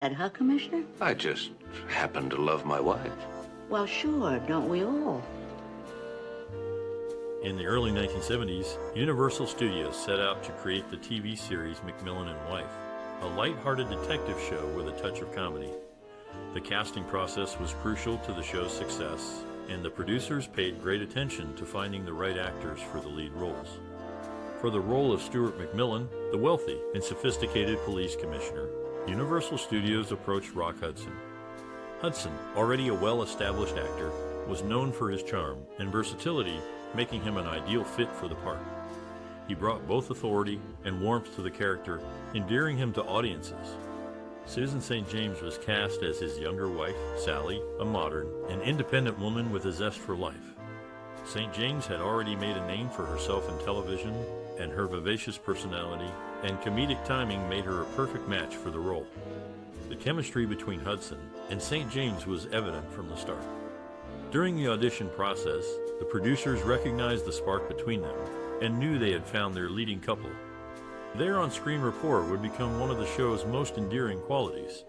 Huh, Commissioner? I just happen to love my wife. Well, sure, don't we all? In the early 1970s, Universal Studios set out to create the TV series McMillan and Wife, a light-hearted detective show with a touch of comedy. The casting process was crucial to the show's success, and the producers paid great attention to finding the right actors for the lead roles. For the role of Stewart McMillan, the wealthy and sophisticated police commissioner, Universal Studios approached Rock Hudson. Hudson, already a well-established actor, was known for his charm and versatility, making him an ideal fit for the part. He brought both authority and warmth to the character, endearing him to audiences. Susan St. James was cast as his younger wife, Sally, a modern and independent woman with a zest for life. St. James had already made a name for herself in television, and her vivacious personality and comedic timing made her a perfect match for the role. The chemistry between Hudson and St. James was evident from the start. During the audition process, the producers recognized the spark between them and knew they had found their leading couple. Their on-screen rapport would become one of the show's most endearing qualities.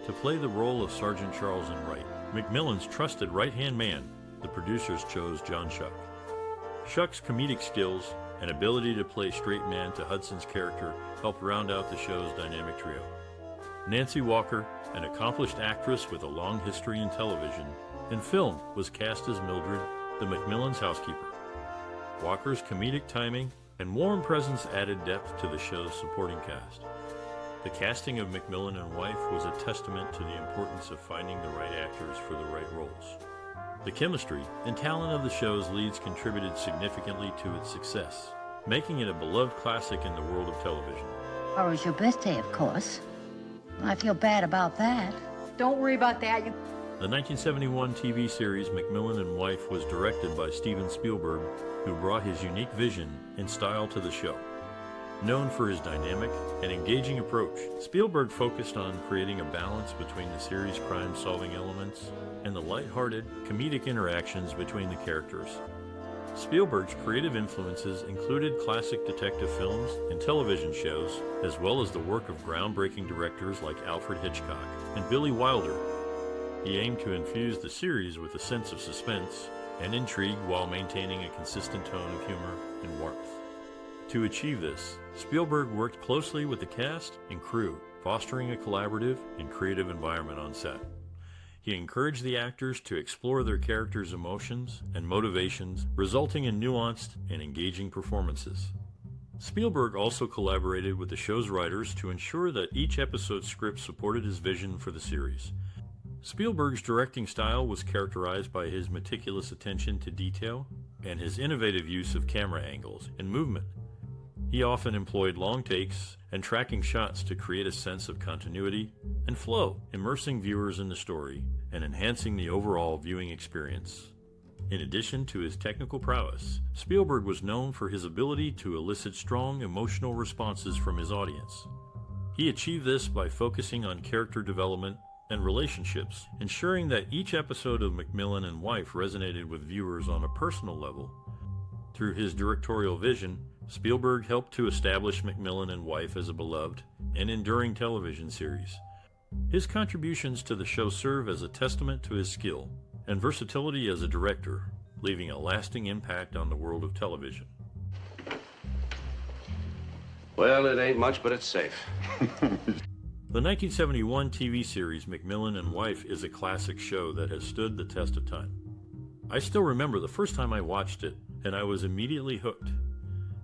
To play the role of Sergeant Charles Enright, McMillan's trusted right-hand man, the producers chose John Schuck. Schuck's comedic skills and ability to play straight man to Hudson's character helped round out the show's dynamic trio. Nancy Walker, an accomplished actress with a long history in television and film, was cast as Mildred, the McMillans' housekeeper. Walker's comedic timing and warm presence added depth to the show's supporting cast. The casting of McMillan and Wife was a testament to the importance of finding the right actors for the right roles. The chemistry and talent of the show's leads contributed significantly to its success, making it a beloved classic in the world of television. Or it was your birthday, of course. I feel bad about that. Don't worry about that. The 1971 TV series McMillan and Wife was directed by Steven Spielberg, who brought his unique vision and style to the show. Known for his dynamic and engaging approach, Spielberg focused on creating a balance between the series' crime-solving elements and the light-hearted, comedic interactions between the characters. Spielberg's creative influences included classic detective films and television shows, as well as the work of groundbreaking directors like Alfred Hitchcock and Billy Wilder. He aimed to infuse the series with a sense of suspense and intrigue while maintaining a consistent tone of humor and warmth. To achieve this, Spielberg worked closely with the cast and crew, fostering a collaborative and creative environment on set. He encouraged the actors to explore their characters' emotions and motivations, resulting in nuanced and engaging performances. Spielberg also collaborated with the show's writers to ensure that each episode's script supported his vision for the series. Spielberg's directing style was characterized by his meticulous attention to detail and his innovative use of camera angles and movement. He often employed long takes and tracking shots to create a sense of continuity and flow, immersing viewers in the story and enhancing the overall viewing experience. In addition to his technical prowess, Spielberg was known for his ability to elicit strong emotional responses from his audience. He achieved this by focusing on character development and relationships, ensuring that each episode of McMillan and Wife resonated with viewers on a personal level. Through his directorial vision, Spielberg helped to establish McMillan and Wife as a beloved and enduring television series. His contributions to the show serve as a testament to his skill and versatility as a director, leaving a lasting impact on the world of television. Well, it ain't much, but it's safe. The 1971 TV series McMillan and Wife is a classic show that has stood the test of time. I still remember the first time I watched it, and I was immediately hooked.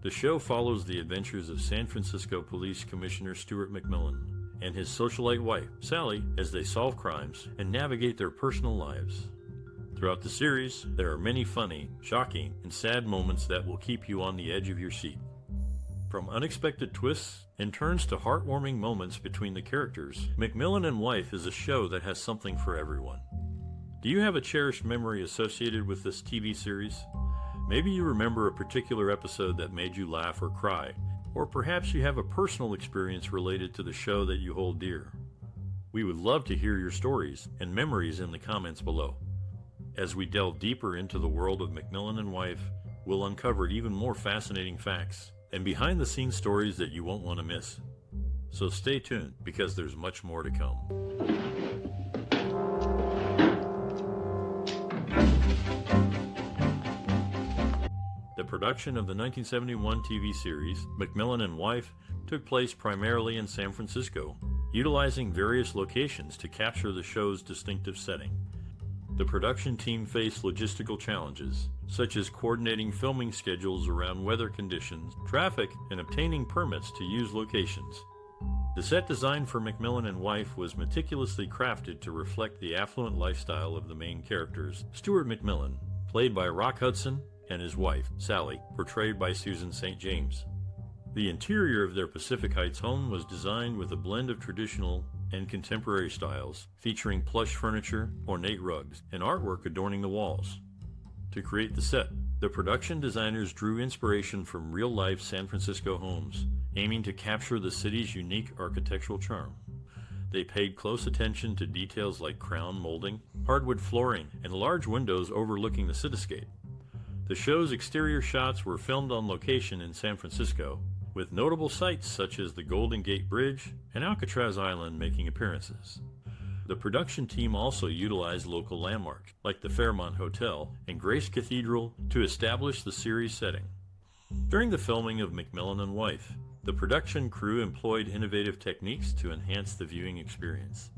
The show follows the adventures of San Francisco Police Commissioner Stewart McMillan and his socialite wife, Sally, as they solve crimes and navigate their personal lives. Throughout the series, there are many funny, shocking, and sad moments that will keep you on the edge of your seat. From unexpected twists and turns to heartwarming moments between the characters, McMillan and Wife is a show that has something for everyone. Do you have a cherished memory associated with this TV series? Maybe you remember a particular episode that made you laugh or cry, or perhaps you have a personal experience related to the show that you hold dear. We would love to hear your stories and memories in the comments below. As we delve deeper into the world of McMillan and Wife, we'll uncover even more fascinating facts and behind-the-scenes stories that you won't want to miss. So stay tuned, because there's much more to come. The production of the 1971 TV series, McMillan and Wife, took place primarily in San Francisco, utilizing various locations to capture the show's distinctive setting. The production team faced logistical challenges, such as coordinating filming schedules around weather conditions, traffic, and obtaining permits to use locations. The set design for McMillan and Wife was meticulously crafted to reflect the affluent lifestyle of the main characters, Stewart McMillan, played by Rock Hudson, and his wife, Sally, portrayed by Susan St. James. The interior of their Pacific Heights home was designed with a blend of traditional and contemporary styles, featuring plush furniture, ornate rugs, and artwork adorning the walls. To create the set, the production designers drew inspiration from real-life San Francisco homes, aiming to capture the city's unique architectural charm. They paid close attention to details like crown molding, hardwood flooring, and large windows overlooking the cityscape. The show's exterior shots were filmed on location in San Francisco, with notable sights such as the Golden Gate Bridge and Alcatraz Island making appearances. The production team also utilized local landmarks, like the Fairmont Hotel and Grace Cathedral, to establish the series setting. During the filming of McMillan and Wife, the production crew employed innovative techniques to enhance the viewing experience.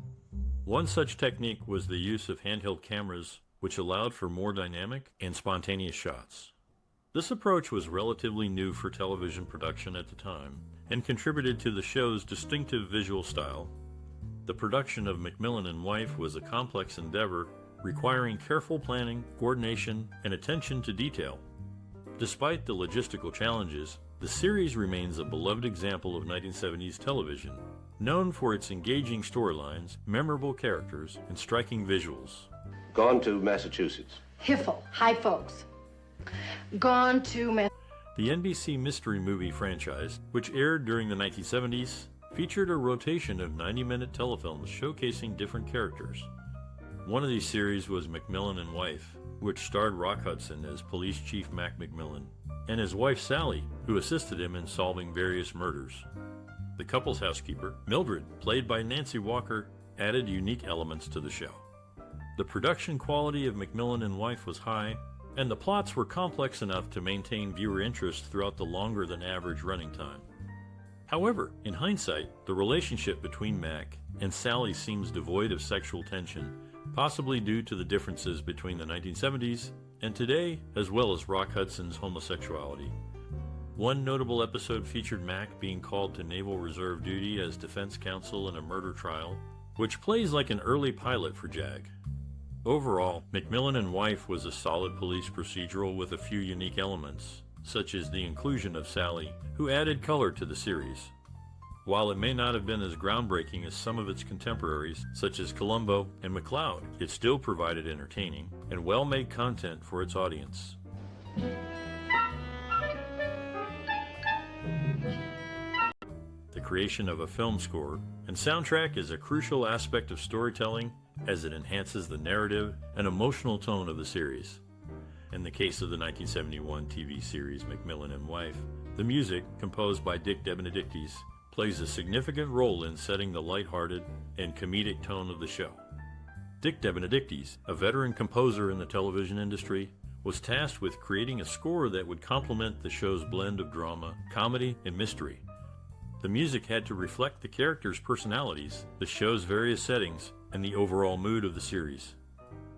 One such technique was the use of handheld cameras, which allowed for more dynamic and spontaneous shots. This approach was relatively new for television production at the time and contributed to the show's distinctive visual style. The production of McMillan and Wife was a complex endeavor requiring careful planning, coordination, and attention to detail. Despite the logistical challenges, the series remains a beloved example of 1970s television, known for its engaging storylines, memorable characters, and striking visuals. Gone to Massachusetts. Hiffle. Hi, folks. Gone to The NBC mystery movie franchise, which aired during the 1970s, featured a rotation of 90-minute telefilms showcasing different characters. One of these series was McMillan and Wife, which starred Rock Hudson as Police Chief Mac McMillan, and his wife Sally, who assisted him in solving various murders. The couple's housekeeper, Mildred, played by Nancy Walker, added unique elements to the show. The production quality of McMillan and Wife was high, and the plots were complex enough to maintain viewer interest throughout the longer than average running time. However, in hindsight, the relationship between Mac and Sally seems devoid of sexual tension, possibly due to the differences between the 1970s and today, as well as Rock Hudson's homosexuality. One notable episode featured Mac being called to Naval Reserve duty as defense counsel in a murder trial, which plays like an early pilot for JAG. Overall, McMillan and Wife was a solid police procedural with a few unique elements, such as the inclusion of Sally, who added color to the series. While it may not have been as groundbreaking as some of its contemporaries, such as Columbo and McCloud, it still provided entertaining and well-made content for its audience. The creation of a film score and soundtrack is a crucial aspect of storytelling, as it enhances the narrative and emotional tone of the series. In the case of the 1971 TV series McMillan and Wife, the music, composed by Dick DeBenedictis, plays a significant role in setting the lighthearted and comedic tone of the show. Dick DeBenedictis, a veteran composer in the television industry, was tasked with creating a score that would complement the show's blend of drama, comedy, and mystery. The music had to reflect the characters' personalities, the show's various settings, and the overall mood of the series.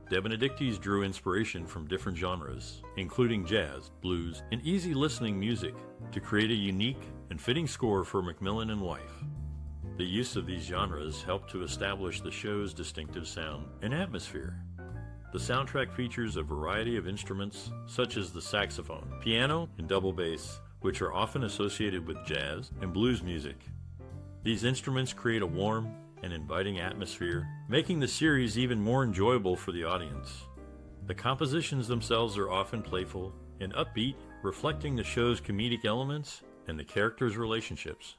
DeBenedictis drew inspiration from different genres, including jazz, blues, and easy listening music, to create a unique and fitting score for McMillan and Wife. The use of these genres helped to establish the show's distinctive sound and atmosphere. The soundtrack features a variety of instruments, such as the saxophone, piano, and double bass, which are often associated with jazz and blues music. These instruments create a warm and inviting atmosphere, making the series even more enjoyable for the audience. The compositions themselves are often playful and upbeat, reflecting the show's comedic elements and the characters' relationships.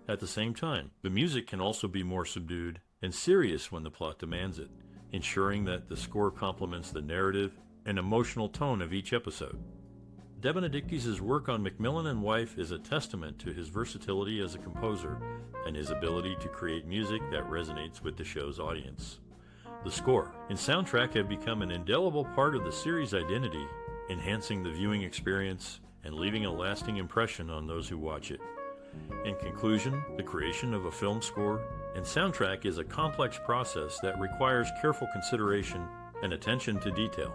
At the same time, the music can also be more subdued and serious when the plot demands it, ensuring that the score complements the narrative and emotional tone of each episode. DeBenedictis' work on McMillan and Wife is a testament to his versatility as a composer and his ability to create music that resonates with the show's audience. The score and soundtrack have become an indelible part of the series' identity, enhancing the viewing experience and leaving a lasting impression on those who watch it. In conclusion, the creation of a film score and soundtrack is a complex process that requires careful consideration and attention to detail.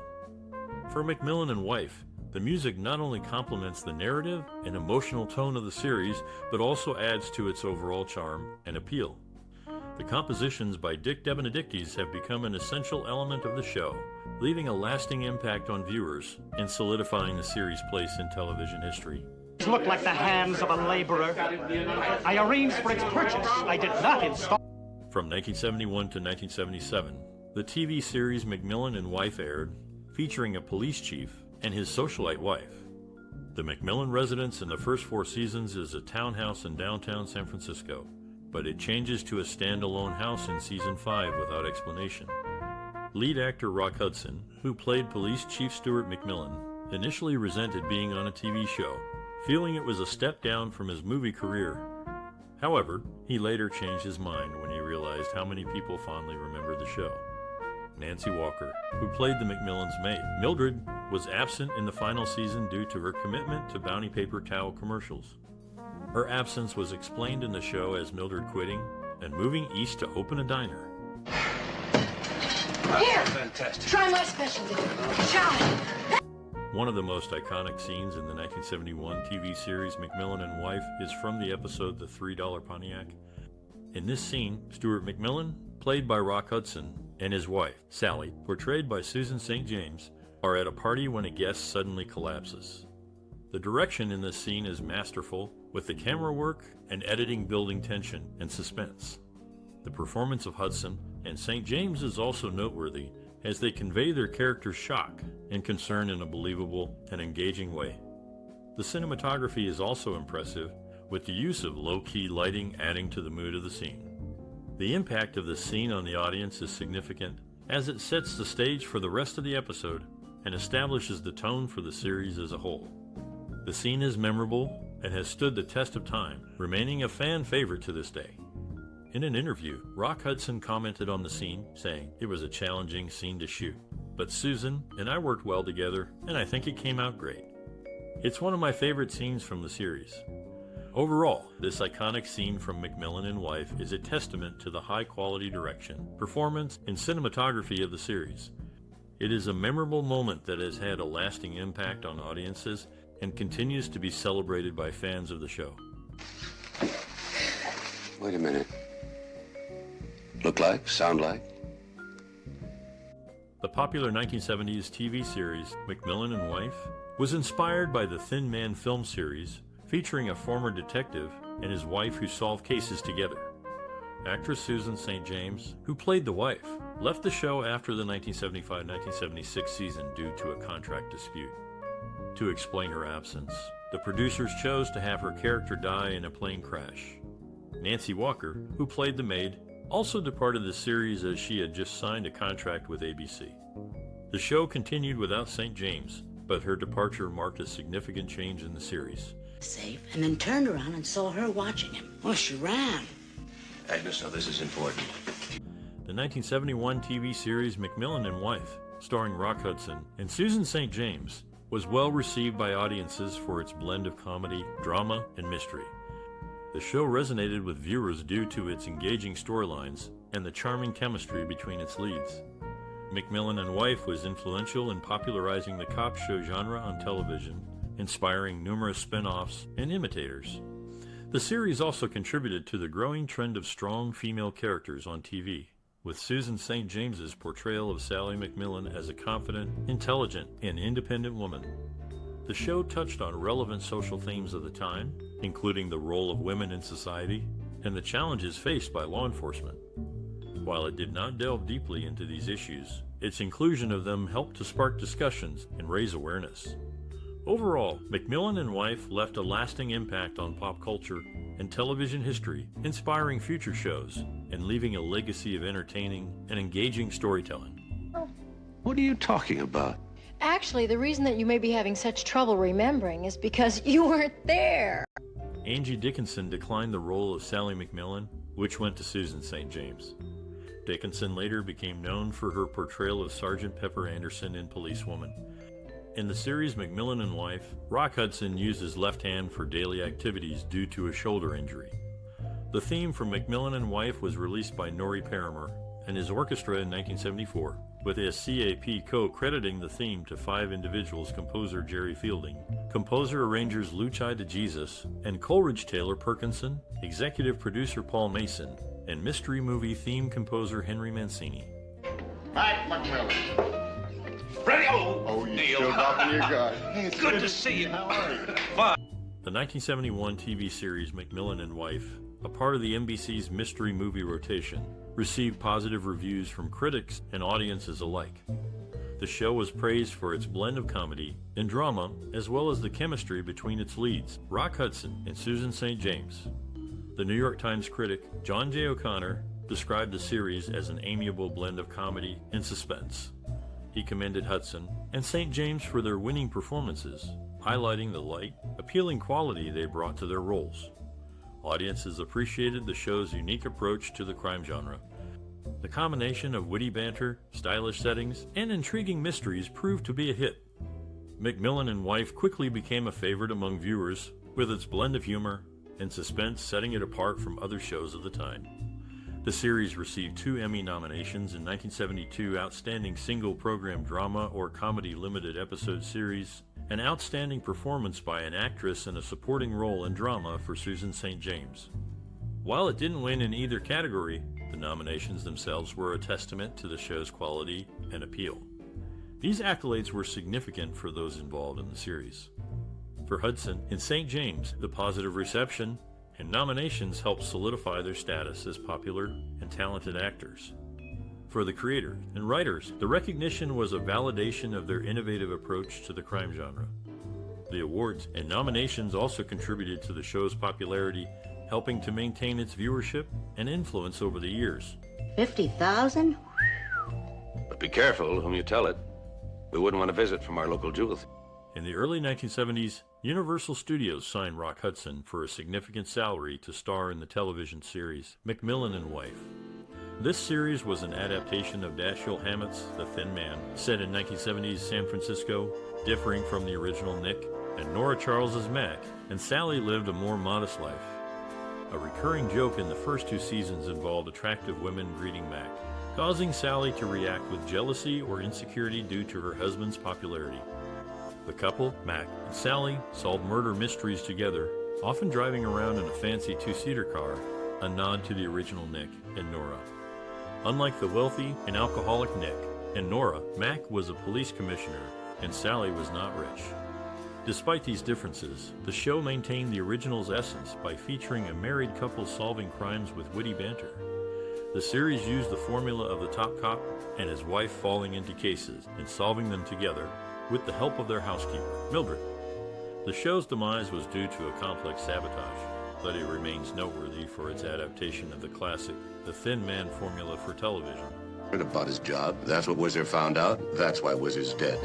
For McMillan and Wife, the music not only complements the narrative and emotional tone of the series, but also adds to its overall charm and appeal. The compositions by Dick DeBenedictis have become an essential element of the show, leaving a lasting impact on viewers and solidifying the series' place in television history. Look like the hands of a laborer. I arranged for its purchase. I did not install. From 1971 to 1977, the TV series McMillan and Wife aired, featuring a police chief and his socialite wife. The McMillan residence in the first 4 seasons is a townhouse in downtown San Francisco, but it changes to a standalone house in season 5 without explanation. Lead actor Hudson, who played police chief Stewart McMillan, initially resented being on a TV show, feeling it was a step down from his movie career. However, he later changed his mind when he realized how many people fondly remembered the show. Nancy Walker, who played the McMillans' maid, Mildred, was absent in the final season due to her commitment to Bounty paper towel commercials. Her absence was explained in the show as Mildred quitting and moving east to open a diner. Here! Fantastic. Try my specialty. Try. One of the most iconic scenes in the 1971 TV series McMillan and Wife is from the episode The $3 Pontiac. In this scene, Stewart McMillan, played by Hudson, and his wife, Sally, portrayed by Susan St. James, are at a party when a guest suddenly collapses. The direction in this scene is masterful, with the camera work and editing building tension and suspense. The performance of Hudson and St. James is also noteworthy, as they convey their character's shock and concern in a believable and engaging way. The cinematography is also impressive, with the use of low-key lighting adding to the mood of the scene. The impact of this scene on the audience is significant, as it sets the stage for the rest of the episode and establishes the tone for the series as a whole. The scene is memorable and has stood the test of time, remaining a fan favorite to this day. In an interview, Hudson commented on the scene, saying, "It was a challenging scene to shoot, but Susan and I worked well together, and I think it came out great. It's one of my favorite scenes from the series." Overall, this iconic scene from McMillan and Wife is a testament to the high-quality direction, performance, and cinematography of the series. It is a memorable moment that has had a lasting impact on audiences and continues to be celebrated by fans of the show. Wait a minute. Look like, sound like? The popular 1970s TV series McMillan and Wife was inspired by the Thin Man film series, featuring a former detective and his wife who solve cases together. Actress Susan St. James, who played the wife, left the show after the 1975-1976 season due to a contract dispute. To explain her absence, the producers chose to have her character die in a plane crash. Nancy Walker, who played the maid, also departed the series as she had just signed a contract with ABC. The show continued without St. James, but her departure marked a significant change in the series. Safe, and then turned around and saw her watching him. Well, she ran. Agnes, now this is important. The 1971 TV series McMillan and Wife, starring Hudson and Susan St. James, was well received by audiences for its blend of comedy, drama, and mystery. The show resonated with viewers due to its engaging storylines and the charming chemistry between its leads. McMillan and Wife was influential in popularizing the cop show genre on television, inspiring numerous spin-offs and imitators. The series also contributed to the growing trend of strong female characters on TV, with Susan St. James's portrayal of Sally McMillan as a confident, intelligent, and independent woman. The show touched on relevant social themes of the time, including the role of women in society and the challenges faced by law enforcement. While it did not delve deeply into these issues, its inclusion of them helped to spark discussions and raise awareness. Overall, McMillan and Wife left a lasting impact on pop culture and television history, inspiring future shows and leaving a legacy of entertaining and engaging storytelling. What are you talking about? Actually, the reason that you may be having such trouble remembering is because you weren't there. Angie Dickinson declined the role of Sally McMillan, which went to Susan St. James. Dickinson later became known for her portrayal of Sergeant Pepper Anderson in Policewoman. In the series McMillan and Wife, Rock Hudson used his left hand for daily activities due to a shoulder injury. The theme for McMillan and Wife was released by Norrie Paramer and his orchestra in 1974, with SCAP co-crediting the theme to 5 individuals: composer Jerry Fielding, composer-arrangers Lou Chai DeJesus, and Coleridge Taylor Perkinson, executive producer Paul Mason, and mystery movie theme composer Henry Mancini. Mike McMillan. Ready? Oh, you still dropping your guard. Hey, it's good to see you. How are you? Fine. The 1971 TV series McMillan and Wife, a part of the NBC's mystery movie rotation, received positive reviews from critics and audiences alike. The show was praised for its blend of comedy and drama, as well as the chemistry between its leads, Rock Hudson and Susan St. James. The New York Times critic John J. O'Connor described the series as an amiable blend of comedy and suspense. He commended Hudson and St. James for their winning performances, highlighting the light, appealing quality they brought to their roles. Audiences appreciated the show's unique approach to the crime genre. The combination of witty banter, stylish settings, and intriguing mysteries proved to be a hit. McMillan and Wife quickly became a favorite among viewers, with its blend of humor and suspense setting it apart from other shows of the time. The series received 2 Emmy nominations in 1972 Outstanding Single Program Drama or Comedy Limited Episode Series, an outstanding performance by an actress in a supporting role in drama for Susan St. James. While it didn't win in either category, the nominations themselves were a testament to the show's quality and appeal. These accolades were significant for those involved in the series. For Hudson and St. James, the positive reception and nominations helped solidify their status as popular and talented actors. For the creators and writers, the recognition was a validation of their innovative approach to the crime genre. The awards and nominations also contributed to the show's popularity, helping to maintain its viewership and influence over the years. 50,000? But be careful whom you tell it. We wouldn't want a visit from our local jewel. In the early 1970s, Universal Studios signed Rock Hudson for a significant salary to star in the television series McMillan and Wife. This series was an adaptation of Dashiell Hammett's The Thin Man, set in 1970s San Francisco, differing from the original Nick, and Nora Charles's Mac, and Sally lived a more modest life. A recurring joke in the first 2 seasons involved attractive women greeting Mac, causing Sally to react with jealousy or insecurity due to her husband's popularity. The couple, Mac and Sally, solved murder mysteries together, often driving around in a fancy 2-seater car, a nod to the original Nick and Nora. Unlike the wealthy and alcoholic Nick and Nora, Mac was a police commissioner and Sally was not rich. Despite these differences, the show maintained the original's essence by featuring a married couple solving crimes with witty banter. The series used the formula of the top cop and his wife falling into cases and solving them together with the help of their housekeeper, Mildred. The show's demise was due to a complex sabotage, but it remains noteworthy for its adaptation of the classic The Thin Man formula for television. About his job. That's what Whizzer found out. That's why Whizzer's dead.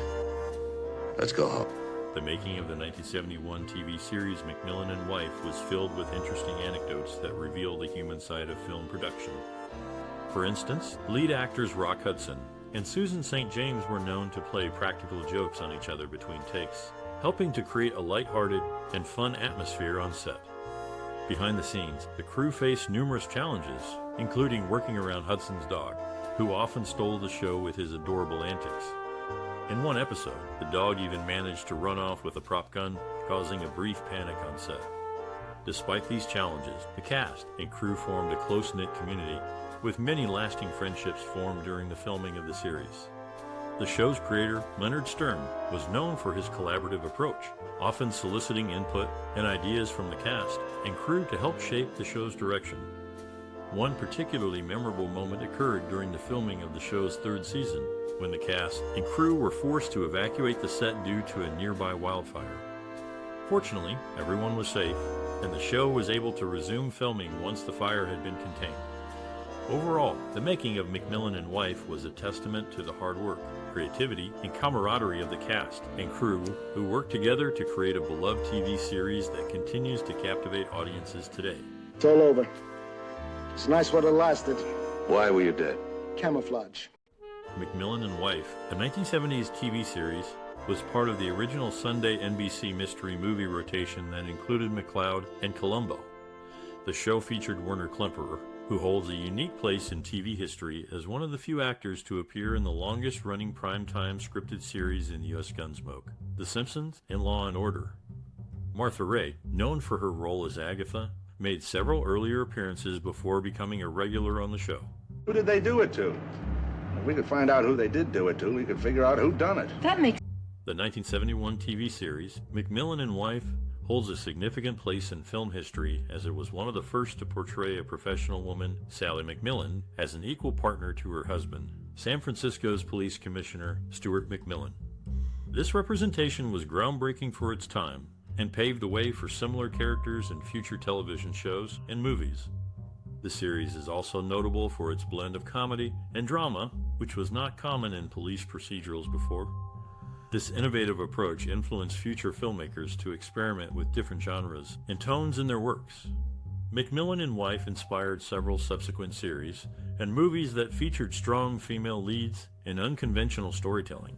Let's go home. The making of the 1971 TV series McMillan and Wife was filled with interesting anecdotes that reveal the human side of film production. For instance, lead actors Rock Hudson and Susan St. James were known to play practical jokes on each other between takes, helping to create a lighthearted and fun atmosphere on set. Behind the scenes, the crew faced numerous challenges, including working around Hudson's dog, who often stole the show with his adorable antics. In one episode, the dog even managed to run off with a prop gun, causing a brief panic on set. Despite these challenges, the cast and crew formed a close-knit community, with many lasting friendships formed during the filming of the series. The show's creator, Leonard Stern, was known for his collaborative approach, often soliciting input and ideas from the cast and crew to help shape the show's direction. One particularly memorable moment occurred during the filming of the show's 3rd season, when the cast and crew were forced to evacuate the set due to a nearby wildfire. Fortunately, everyone was safe, and the show was able to resume filming once the fire had been contained. Overall, the making of McMillan and Wife was a testament to the hard work, creativity, and camaraderie of the cast and crew who worked together to create a beloved TV series that continues to captivate audiences today. It's all over. It's nice while it lasted. Why were you dead? Camouflage. McMillan and Wife, a 1970s TV series, was part of the original Sunday NBC mystery movie rotation that included McCloud and Columbo. The show featured Werner Klemperer, who holds a unique place in TV history as one of the few actors to appear in the longest-running primetime scripted series in U.S. Gunsmoke, The Simpsons and Law & Order. Martha Raye, known for her role as Agatha, made several earlier appearances before becoming a regular on the show. Who did they do it to? If we could find out who they did do it to, we could figure out who done it. That makes... The 1971 TV series, McMillan and Wife, holds a significant place in film history as it was one of the first to portray a professional woman, Sally McMillan, as an equal partner to her husband, San Francisco's Police Commissioner Stewart McMillan. This representation was groundbreaking for its time and paved the way for similar characters in future television shows and movies. The series is also notable for its blend of comedy and drama, which was not common in police procedurals before. This innovative approach influenced future filmmakers to experiment with different genres and tones in their works. McMillan and Wife inspired several subsequent series and movies that featured strong female leads and unconventional storytelling.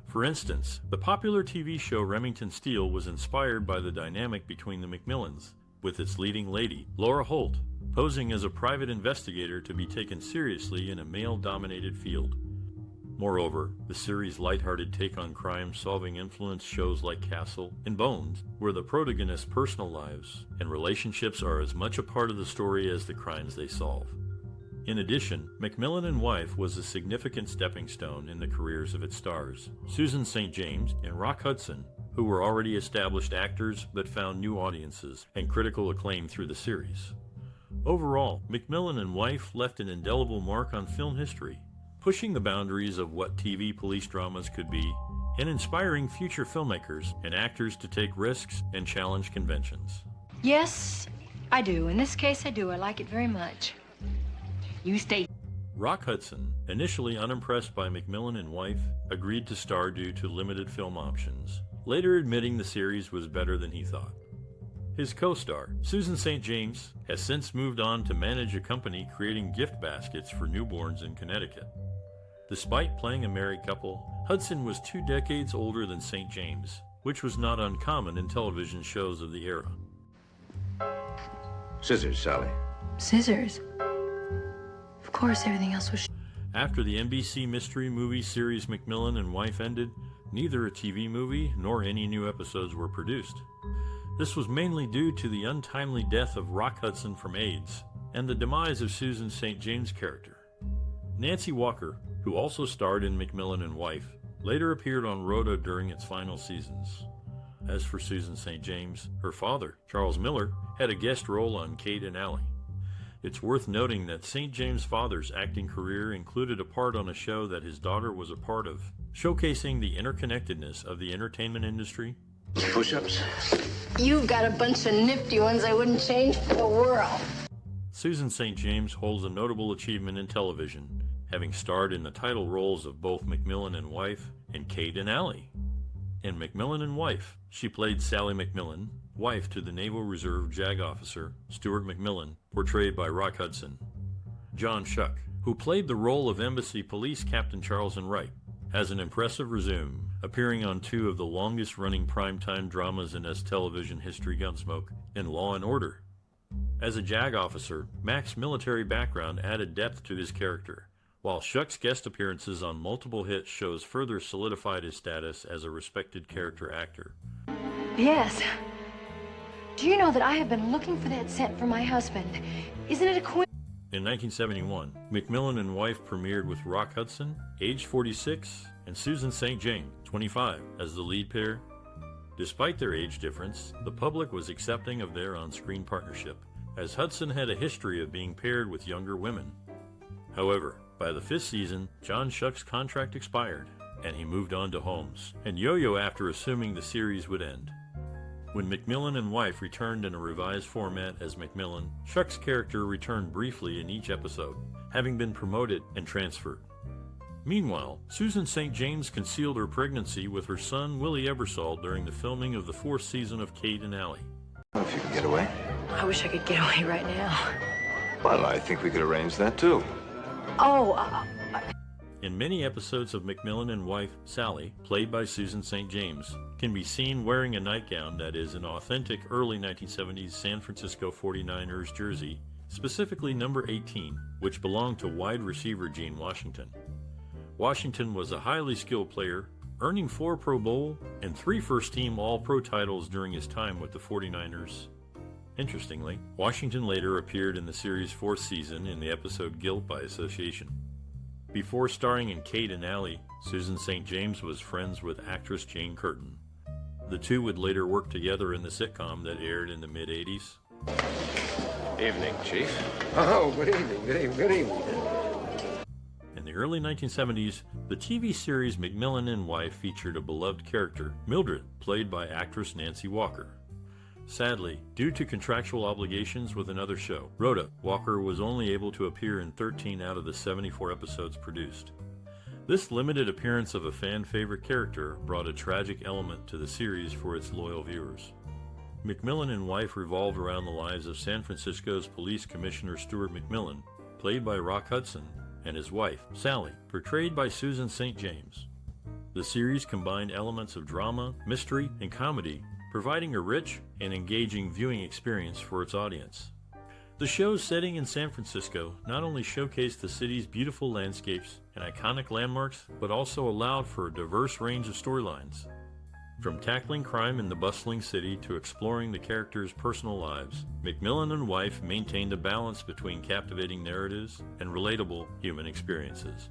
For instance, the popular TV show Remington Steele was inspired by the dynamic between the McMillans, with its leading lady, Laura Holt, posing as a private investigator to be taken seriously in a male-dominated field. Moreover, the series' lighthearted take on crime-solving influenced shows like Castle and Bones, where the protagonists' personal lives and relationships are as much a part of the story as the crimes they solve. In addition, McMillan and Wife was a significant stepping stone in the careers of its stars, Susan St. James and Rock Hudson, who were already established actors but found new audiences and critical acclaim through the series. Overall, McMillan and Wife left an indelible mark on film history, pushing the boundaries of what TV police dramas could be, and inspiring future filmmakers and actors to take risks and challenge conventions. Yes, I do. In this case, I do. I like it very much. You stay. Rock Hudson, initially unimpressed by McMillan and Wife, agreed to star due to limited film options, later admitting the series was better than he thought. His co-star, Susan St. James, has since moved on to manage a company creating gift baskets for newborns in Connecticut. Despite playing a married couple, Hudson was 2 decades older than St. James, which was not uncommon in television shows of the era. Scissors, Sally. Scissors? Of course, everything else was... After the NBC mystery movie series McMillan and Wife ended, neither a TV movie nor any new episodes were produced. This was mainly due to the untimely death of Rock Hudson from AIDS and the demise of Susan St. James' character. Nancy Walker, who also starred in McMillan and Wife, later appeared on Rhoda during its final seasons. As for Susan St. James, her father, Charles Miller, had a guest role on Kate and Allie. It's worth noting that St. James' father's acting career included a part on a show that his daughter was a part of, showcasing the interconnectedness of the entertainment industry. Push-ups? You've got a bunch of nifty ones I wouldn't change for the world. Susan St. James holds a notable achievement in television, having starred in the title roles of both McMillan and Wife and Kate and Allie. In McMillan and Wife, she played Sally McMillan, wife to the Naval Reserve JAG officer Stewart McMillan, portrayed by Rock Hudson. John Schuck, who played the role of Embassy Police Captain Charles Enright, has an impressive resume, appearing on 2 of the longest-running primetime dramas in S television history, Gunsmoke and Law & Order. As a JAG officer, Mac's military background added depth to his character, while Schuck's guest appearances on multiple hit shows further solidified his status as a respected character actor. Yes. Do you know that I have been looking for that scent for my husband? Isn't it a coincidence? In 1971, McMillan and Wife premiered with Rock Hudson, age 46, and Susan St. James, 25, as the lead pair. Despite their age difference, the public was accepting of their on-screen partnership, as Hudson had a history of being paired with younger women. However, by the 5th season, John Schuck's contract expired, and he moved on to Holmes, and yo-yo after assuming the series would end. When McMillan and Wife returned in a revised format as McMillan, Schuck's character returned briefly in each episode, having been promoted and transferred. Meanwhile, Susan St. James concealed her pregnancy with her son Willie Ebersol during the filming of the 4th season of Kate and Allie. If you can get away. I wish I could get away right now. Well, I think we could arrange that too. Oh, In many episodes of McMillan and Wife, Sally, played by Susan St. James, can be seen wearing a nightgown that is an authentic early 1970s San Francisco 49ers jersey, specifically number 18, which belonged to wide receiver Gene Washington. Washington was a highly skilled player, earning 4 Pro Bowl and 3 first-team All-Pro titles during his time with the 49ers. Interestingly, Washington later appeared in the series' 4th season in the episode Guilt by Association. Before starring in Kate and Allie, Susan St. James was friends with actress Jane Curtin. The two would later work together in the sitcom that aired in the mid-'80s. Evening, Chief. Oh, good evening, good evening, good evening. In the early 1970s, the TV series McMillan and Wife featured a beloved character, Mildred, played by actress Nancy Walker. Sadly, due to contractual obligations with another show, Rhoda, Walker was only able to appear in 13 out of the 74 episodes produced. This limited appearance of a fan-favorite character brought a tragic element to the series for its loyal viewers. McMillan and Wife revolved around the lives of San Francisco's Police Commissioner Stewart McMillan, played by Rock Hudson, and his wife, Sally, portrayed by Susan St. James. The series combined elements of drama, mystery, and comedy, providing a rich and engaging viewing experience for its audience. The show's setting in San Francisco not only showcased the city's beautiful landscapes and iconic landmarks, but also allowed for a diverse range of storylines. From tackling crime in the bustling city to exploring the characters' personal lives, McMillan and Wife maintained a balance between captivating narratives and relatable human experiences.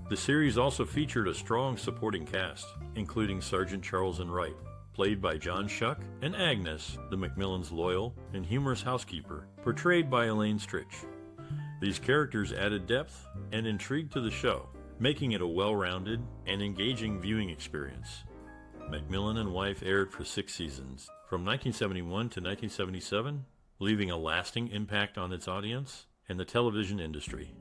The series also featured a strong supporting cast, including Sergeant Charles Enright, played by John Schuck, and Agnes, the McMillans' loyal and humorous housekeeper, portrayed by Elaine Stritch. These characters added depth and intrigue to the show, making it a well-rounded and engaging viewing experience. McMillan and Wife aired for 6 seasons, from 1971 to 1977, leaving a lasting impact on its audience and the television industry.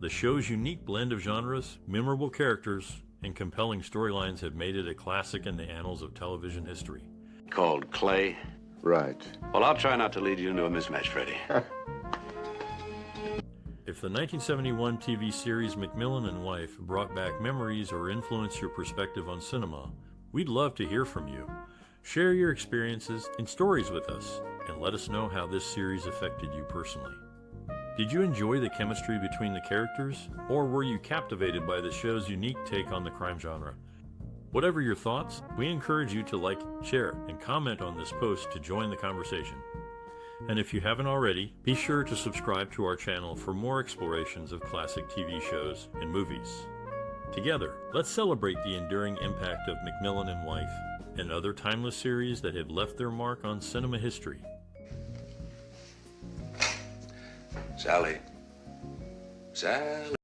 The show's unique blend of genres, memorable characters, and compelling storylines have made it a classic in the annals of television history. Called Clay? Right. Well, I'll try not to lead you into a mismatch, Freddie. If the 1971 TV series McMillan and Wife brought back memories or influenced your perspective on cinema, we'd love to hear from you. Share your experiences and stories with us, and let us know how this series affected you personally. Did you enjoy the chemistry between the characters, or were you captivated by the show's unique take on the crime genre? Whatever your thoughts, we encourage you to like, share, and comment on this post to join the conversation. And if you haven't already, be sure to subscribe to our channel for more explorations of classic TV shows and movies. Together, let's celebrate the enduring impact of McMillan and Wife and other timeless series that have left their mark on cinema history. Sally. Sally.